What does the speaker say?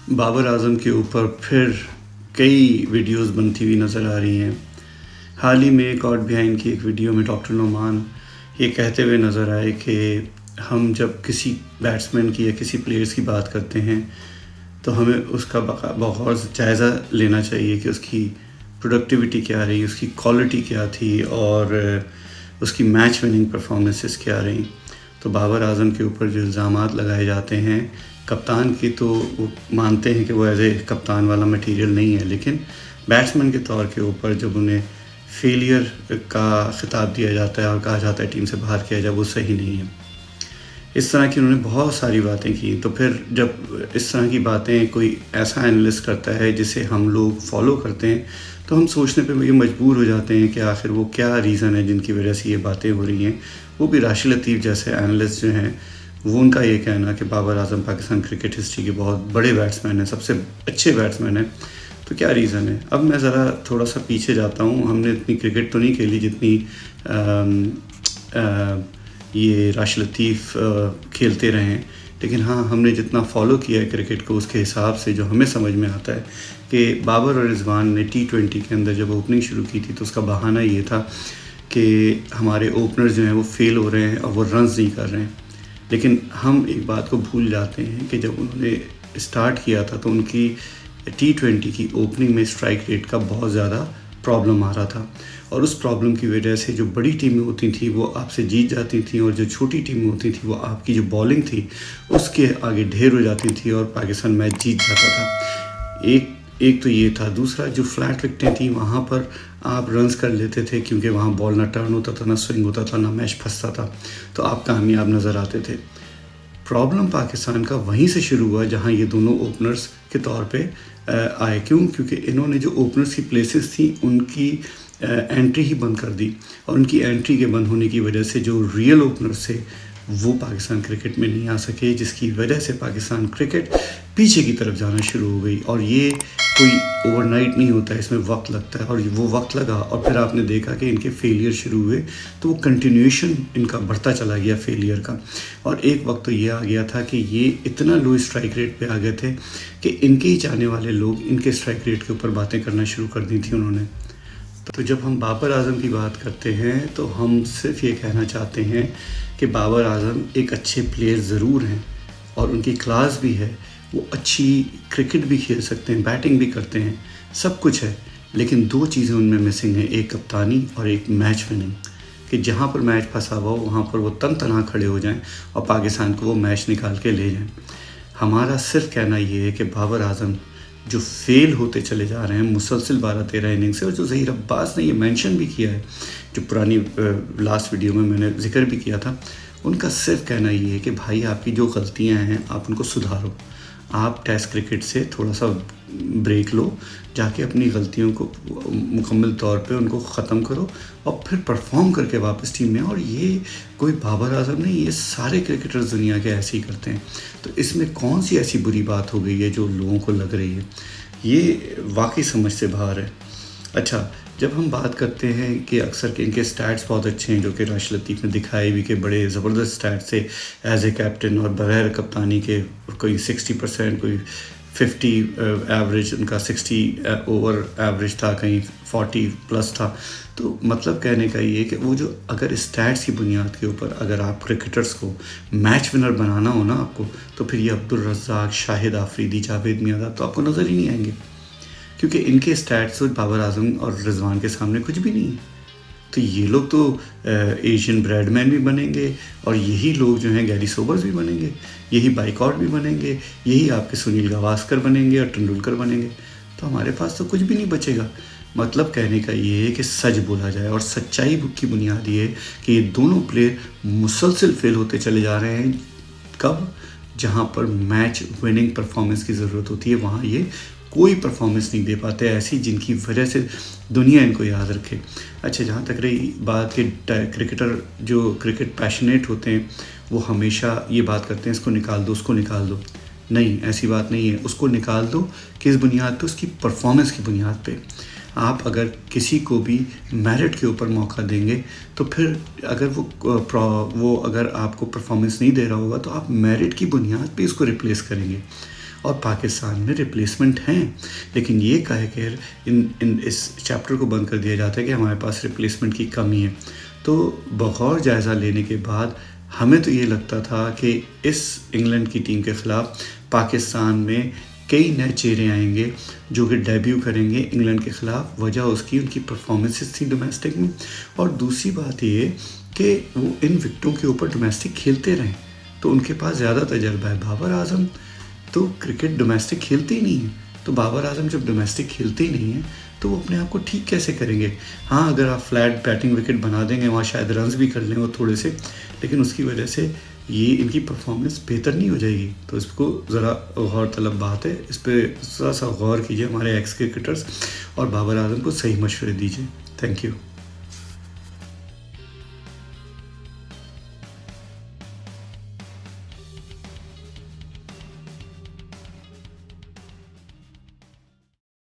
बाबर आज़म के ऊपर फिर कई वीडियोस बनती हुई नज़र आ रही हैं। हाल ही में कॉट बिहाइंड की एक वीडियो में डॉक्टर नुमान ये कहते हुए नज़र आए कि हम जब किसी बैट्समैन की या किसी प्लेयर्स की बात करते हैं तो हमें उसका बगौर जायज़ा लेना चाहिए कि उसकी प्रोडक्टिविटी क्या रही, उसकी क्वालिटी क्या थी और उसकी मैच विनिंग परफॉर्मेंसेस क्या रही। तो बाबर आज़म के ऊपर जो इल्ज़ामात लगाए जाते हैं कप्तान की, तो वो मानते हैं कि वो एज ए कप्तान वाला मटेरियल नहीं है, लेकिन बैट्समैन के तौर के ऊपर जब उन्हें फेलियर का खिताब दिया जाता है और कहा जाता है टीम से बाहर किया जाए, वो सही नहीं है। इस तरह की उन्होंने बहुत सारी बातें की। तो फिर जब इस तरह की बातें कोई ऐसा एनालिस्ट करता है जिसे हम लोग फॉलो करते हैं, तो हम सोचने पे ये मजबूर हो जाते हैं कि आखिर वो क्या रीज़न है जिनकी वजह से ये बातें हो रही हैं। वो भी राशिद लतीफ़ जैसे एनालिस्ट जो हैं, वो उनका ये कहना कि बाबर आज़म पाकिस्तान क्रिकेट हिस्ट्री के बहुत बड़े बैट्समैन हैं, सबसे अच्छे बैट्समैन हैं। तो क्या रीज़न है? अब मैं ज़रा थोड़ा सा पीछे जाता हूँ। हमने इतनी क्रिकेट तो नहीं खेली जितनी ये राशिद लतीफ़ खेलते रहे हैं, लेकिन हाँ, हमने जितना फॉलो किया है क्रिकेट को, उसके हिसाब से जो हमें समझ में आता है कि बाबर और रिजवान ने T20 के अंदर जब ओपनिंग शुरू की थी तो उसका बहाना ये था कि हमारे ओपनर्स जो हैं वो फेल हो रहे हैं और वो रन्स नहीं कर रहे हैं। लेकिन हम एक बात को भूल जाते हैं कि जब उन्होंने स्टार्ट किया था तो उनकी T20 की ओपनिंग में स्ट्राइक रेट का बहुत ज़्यादा प्रॉब्लम आ रहा था, और उस प्रॉब्लम की वजह से जो बड़ी टीमें होती थी वो आपसे जीत जाती थी, और जो छोटी टीमें होती थी वो आपकी जो बॉलिंग थी उसके आगे ढेर हो जाती थी और पाकिस्तान मैच जीत जाता था। एक तो ये था। दूसरा, जो फ्लैट विकेटें थी वहाँ पर आप रन्स कर लेते थे क्योंकि वहाँ बॉल ना टर्न होता था, ना स्विंग होता था, ना मैच फंसता था, तो आप कामयाब नज़र आते थे। प्रॉब्लम पाकिस्तान का वहीं से शुरू हुआ जहां ये दोनों ओपनर्स के तौर पे आए। क्योंकि इन्होंने जो ओपनर्स की प्लेसेस थी उनकी एंट्री ही बंद कर दी, और उनकी एंट्री के बंद होने की वजह से जो रियल ओपनर्स थे वो पाकिस्तान क्रिकेट में नहीं आ सके, जिसकी वजह से पाकिस्तान क्रिकेट पीछे की तरफ जाना शुरू हो गई। और ये कोई ओवरनाइट नहीं होता है, इसमें वक्त लगता है, और वो वक्त लगा और फिर आपने देखा कि इनके फेलियर शुरू हुए, तो वो कंटिन्यूएशन इनका बढ़ता चला गया फेलियर का। और एक वक्त तो ये आ गया था कि ये इतना लो स्ट्राइक रेट पे आ गए थे कि इनके ही चाहने वाले लोग इनके स्ट्राइक रेट के ऊपर बातें करना शुरू कर दी थी उन्होंने। तो जब हम बाबर आज़म की बात करते हैं तो हम सिर्फ ये कहना चाहते हैं कि बाबर आज़म एक अच्छे प्लेयर ज़रूर हैं और उनकी क्लास भी है, वो अच्छी क्रिकेट भी खेल सकते हैं, बैटिंग भी करते हैं, सब कुछ है, लेकिन दो चीज़ें उनमें मिसिंग हैं, एक कप्तानी और एक मैच विनिंग। कि जहाँ पर मैच फंसा हुआ हो वहाँ पर वो तन तना खड़े हो जाएं और पाकिस्तान को वो मैच निकाल के ले जाएं। हमारा सिर्फ कहना ये है कि बाबर आज़म जो फेल होते चले जा रहे हैं मुसलसिल 12-13 इनिंग से, और जो ज़हीर अब्बास ने ये मेंशन भी किया है, जो पुरानी लास्ट वीडियो में मैंने जिक्र भी किया था, उनका सिर्फ कहना ये है कि भाई आपकी जो गलतियां हैं आप उनको सुधारो, आप टेस्ट क्रिकेट से थोड़ा सा ब्रेक लो, जाके अपनी गलतियों को मुकम्मल तौर पे उनको ख़त्म करो और फिर परफॉर्म करके वापस टीम में। और ये कोई बाबर आज़म नहीं, ये सारे क्रिकेटर्स दुनिया के ऐसे ही करते हैं। तो इसमें कौन सी ऐसी बुरी बात हो गई है जो लोगों को लग रही है? ये वाकई समझ से बाहर है। अच्छा, जब हम बात करते हैं कि अक्सर के इनके स्टैट्स बहुत अच्छे हैं, जो कि राशिद लतीफ़ ने दिखाए भी कि बड़े ज़बरदस्त स्टैट्स थे एज ए कैप्टन, और बगैर कप्तानी के कोई 60%, कोई 50 एवरेज, उनका 60 ओवर एवरेज था, कहीं 40 प्लस था। तो मतलब कहने का ये कि वो जो अगर स्टैट्स की बुनियाद के ऊपर अगर आप क्रिकेटर्स को मैच विनर बनाना हो ना आपको, तो फिर ये अब्दुल रज़्ज़ाक, शाहिद आफरीदी, जावेद मियांदाद तो आपको नज़र ही नहीं आएंगे, क्योंकि इनके स्टैट्स तो बाबर आज़म और रिजवान के सामने कुछ भी नहीं है। तो ये लोग तो एशियन ब्रैडमैन भी बनेंगे, और यही लोग जो हैं गैरी सोबर्स भी बनेंगे, यही बाइकॉट भी बनेंगे, यही आपके सुनील गावस्कर बनेंगे और तेंदुलकर बनेंगे। तो हमारे पास तो कुछ भी नहीं बचेगा। मतलब कहने का ये है कि सच बोला जाए, और सच्चाई की बुनियाद ये है कि ये दोनों प्लेयर मुसलसिल फेल होते चले जा रहे हैं। कब? जहाँ पर मैच विनिंग परफॉर्मेंस की ज़रूरत होती है वहाँ ये कोई परफॉर्मेंस नहीं दे पाते ऐसी जिनकी वजह से दुनिया इनको याद रखे। अच्छा, जहाँ तक रही बात कि क्रिकेटर जो क्रिकेट पैशनेट होते हैं वो हमेशा ये बात करते हैं इसको निकाल दो, उसको निकाल दो। नहीं, ऐसी बात नहीं है। उसको निकाल दो किस बुनियाद पे? उसकी परफॉर्मेंस की बुनियाद पे। आप अगर किसी को भी मेरिट के ऊपर मौका देंगे तो फिर अगर वो अगर आपको परफॉर्मेंस नहीं दे रहा होगा तो आप मेरिट की बुनियाद पे इसको रिप्लेस करेंगे। और पाकिस्तान में रिप्लेसमेंट हैं। लेकिन ये कह कर इन इस चैप्टर को बंद कर दिया जाता है कि हमारे पास रिप्लेसमेंट की कमी है। तो बगौर जायज़ा लेने के बाद हमें तो ये लगता था कि इस इंग्लैंड की टीम के ख़िलाफ़ पाकिस्तान में कई नए चेहरे आएंगे जो कि डेब्यू करेंगे इंग्लैंड के ख़िलाफ़। वजह उसकी उनकी परफॉर्मेंसेस थी डोमेस्टिक में, और दूसरी बात ये कि वो इन विकेटों के ऊपर डोमेस्टिक खेलते रहें, तो उनके पास ज़्यादा तजर्बा है। बाबर आजम तो क्रिकेट डोमेस्टिक खेलते ही नहीं है, तो बाबर आजम जब डोमेस्टिक खेलते ही नहीं है तो वो अपने आप को ठीक कैसे करेंगे। हाँ, अगर आप फ्लैट बैटिंग विकेट बना देंगे, वहाँ शायद रन्स भी कर लें वो थोड़े से, लेकिन उसकी वजह से ये इनकी परफॉर्मेंस बेहतर नहीं हो जाएगी। तो इसको ज़रा गौर तलब बात है, इस पर ज़रा सा गौर कीजिए हमारे एक्स क्रिकेटर्स, और बाबर आजम को सही मशवरे दीजिए। Thank you.